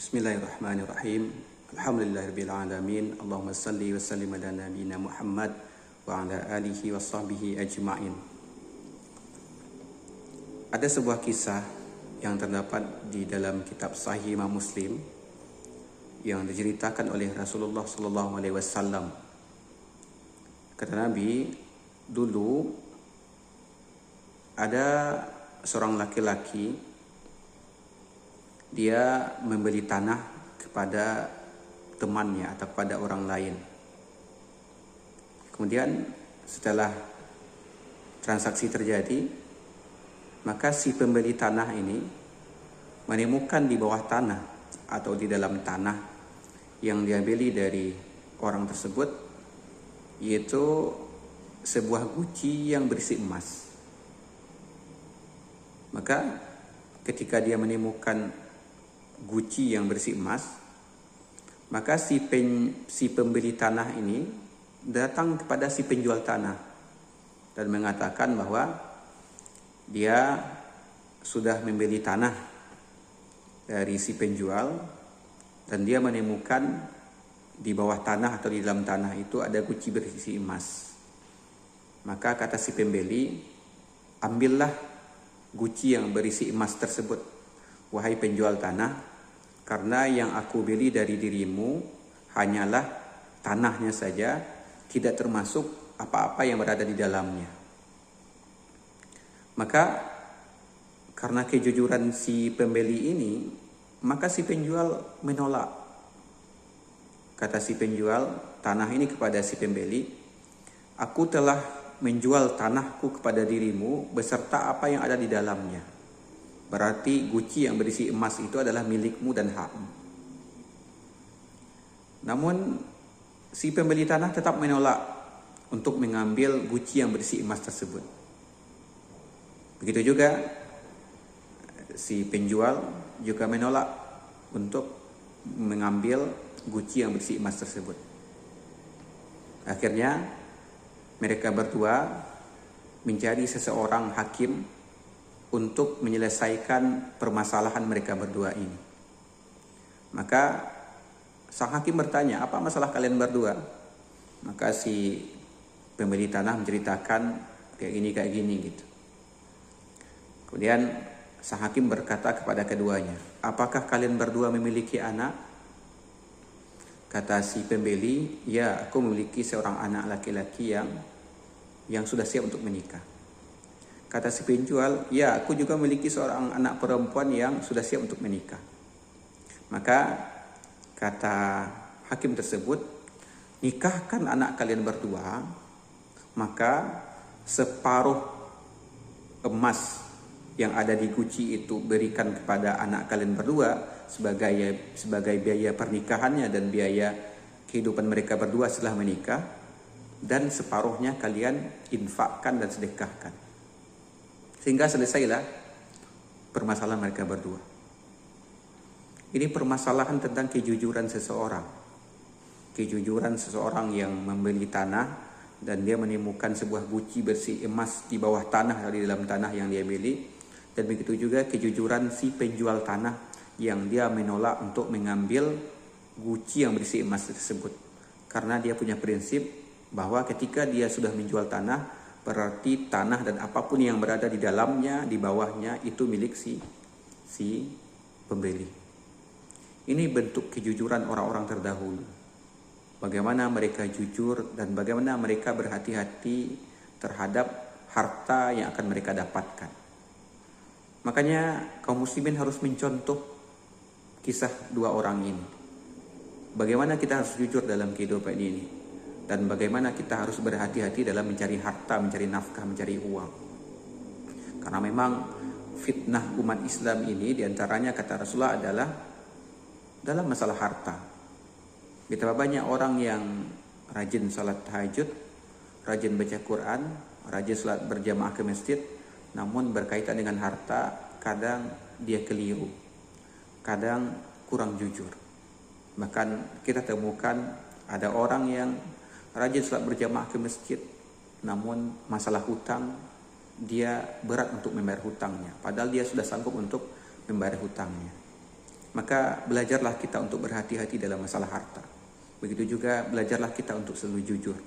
Bismillahirrahmanirrahim. Alhamdulillahirabbil alamin. Allahumma salli wa sallim ala nabiyyina Muhammad wa ala alihi wa sahbihi ajma'in. Ada sebuah kisah yang terdapat di dalam kitab Sahih Imam Muslim yang diceritakan oleh Rasulullah sallallahu alaihi wasallam. Kata Nabi, dulu ada seorang laki-laki, dia membeli tanah kepada temannya atau kepada orang lain. Kemudian setelah transaksi terjadi, maka si pembeli tanah ini menemukan di bawah tanah atau di dalam tanah yang dia beli dari orang tersebut, yaitu sebuah guci yang berisi emas. Maka ketika dia menemukan guci yang berisi emas, maka si pembeli tanah ini datang kepada si penjual tanah dan mengatakan bahwa dia sudah membeli tanah dari si penjual dan dia menemukan di bawah tanah atau di dalam tanah itu ada guci berisi emas. Maka kata si pembeli, ambillah guci yang berisi emas tersebut, wahai penjual tanah, karena yang aku beli dari dirimu hanyalah tanahnya saja, tidak termasuk apa-apa yang berada di dalamnya. Maka karena kejujuran si pembeli ini, maka si penjual menolak. Kata si penjual tanah ini kepada si pembeli, aku telah menjual tanahku kepada dirimu beserta apa yang ada di dalamnya. Berarti guci yang berisi emas itu adalah milikmu dan hakmu. Namun si pembeli tanah tetap menolak untuk mengambil guci yang berisi emas tersebut. Begitu juga si penjual juga menolak untuk mengambil guci yang berisi emas tersebut. Akhirnya mereka berdua mencari seseorang hakim untuk menyelesaikan permasalahan mereka berdua ini. Maka sang hakim bertanya, apa masalah kalian berdua? Maka si pembeli tanah menceritakan kayak gini gitu. Kemudian sang hakim berkata kepada keduanya, apakah kalian berdua memiliki anak? Kata si pembeli, ya, aku memiliki seorang anak laki-laki yang sudah siap untuk menikah. Kata si penjual, ya, aku juga memiliki seorang anak perempuan yang sudah siap untuk menikah. Maka kata hakim tersebut, nikahkan anak kalian berdua, maka separuh emas yang ada di guci itu berikan kepada anak kalian berdua sebagai biaya pernikahannya dan biaya kehidupan mereka berdua setelah menikah, dan separuhnya kalian infakkan dan sedekahkan. Sehingga selesailah permasalahan mereka berdua. Ini permasalahan tentang kejujuran seseorang. Kejujuran seseorang yang membeli tanah dan dia menemukan sebuah guci bersih emas di bawah tanah atau di dalam tanah yang dia beli. Dan begitu juga kejujuran si penjual tanah yang dia menolak untuk mengambil guci yang berisi emas tersebut. Karena dia punya prinsip bahwa ketika dia sudah menjual tanah, berarti tanah dan apapun yang berada di dalamnya, di bawahnya, itu milik si pembeli. Ini bentuk kejujuran orang-orang terdahulu. Bagaimana mereka jujur dan bagaimana mereka berhati-hati terhadap harta yang akan mereka dapatkan. Makanya kaum muslimin harus mencontoh kisah dua orang ini. Bagaimana kita harus jujur dalam kehidupan ini. Dan bagaimana kita harus berhati-hati dalam mencari harta, mencari nafkah, mencari uang. Karena memang fitnah umat Islam ini diantaranya kata Rasulullah adalah dalam masalah harta. Betapa banyak orang yang rajin salat tahajud, rajin baca Quran, rajin salat berjamaah ke masjid, namun berkaitan dengan harta kadang dia keliru, kadang kurang jujur. Bahkan kita temukan ada orang yang rajin salat berjamaah ke masjid, namun masalah hutang dia berat untuk membayar hutangnya, padahal dia sudah sanggup untuk membayar hutangnya. Maka belajarlah kita untuk berhati-hati dalam masalah harta. Begitu juga belajarlah kita untuk selalu jujur.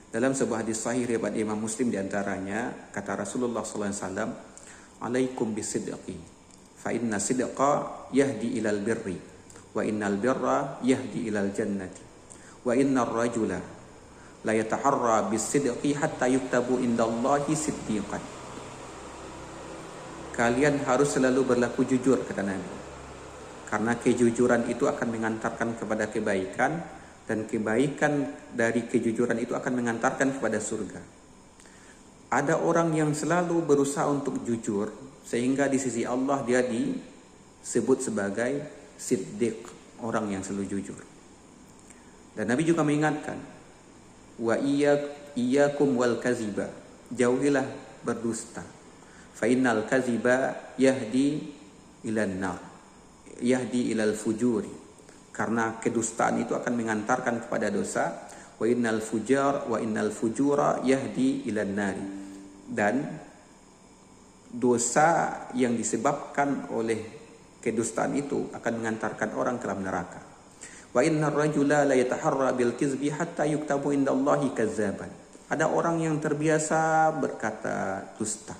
Dalam sebuah hadis sahih riwayat Imam Muslim diantaranya, kata Rasulullah SAW, "Alaikum bisidqi, fa inna sidqa yahdi ilal birri, wa innal birra yahdi ilal jannati, wa innar rajula la yataharra bisidqi hatta yuktabu indallahi siddiqan." Kalian harus selalu berlaku jujur, kata Nabi. Karena kejujuran itu akan mengantarkan kepada kebaikan, dan kebaikan dari kejujuran itu akan mengantarkan kepada surga. Ada orang yang selalu berusaha untuk jujur, sehingga di sisi Allah dia disebut sebagai siddiq, orang yang selalu jujur. Dan Nabi juga mengingatkan, wa iyyakum wal kaziba, jauhilah berdusta. Fa innal kaziba yahdi ilan nar, yahdi ilal fujuri, karena kedustaan itu akan mengantarkan kepada dosa. Wa innal fujura yahdi ilan nari, dan dosa yang disebabkan oleh kedustaan itu akan mengantarkan orang ke dalam neraka. Wa innar rajula la yataharra bil kizbi hatta yuktabu indallahi kazzaban. Ada orang yang terbiasa berkata dusta,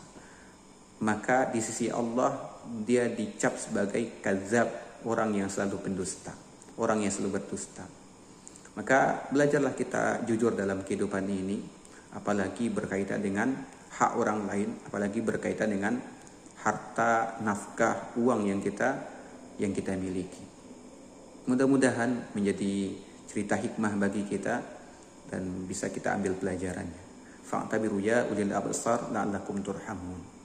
maka di sisi Allah dia dicap sebagai kazab, orang yang selalu pendusta, orang yang selalu berdusta. Maka belajarlah kita jujur dalam kehidupan ini, apalagi berkaitan dengan hak orang lain, apalagi berkaitan dengan harta, nafkah, uang yang kita miliki. Mudah-mudahan menjadi cerita hikmah bagi kita dan bisa kita ambil pelajarannya. Fa'tabiru ya ulil absar la'allakum turhamun.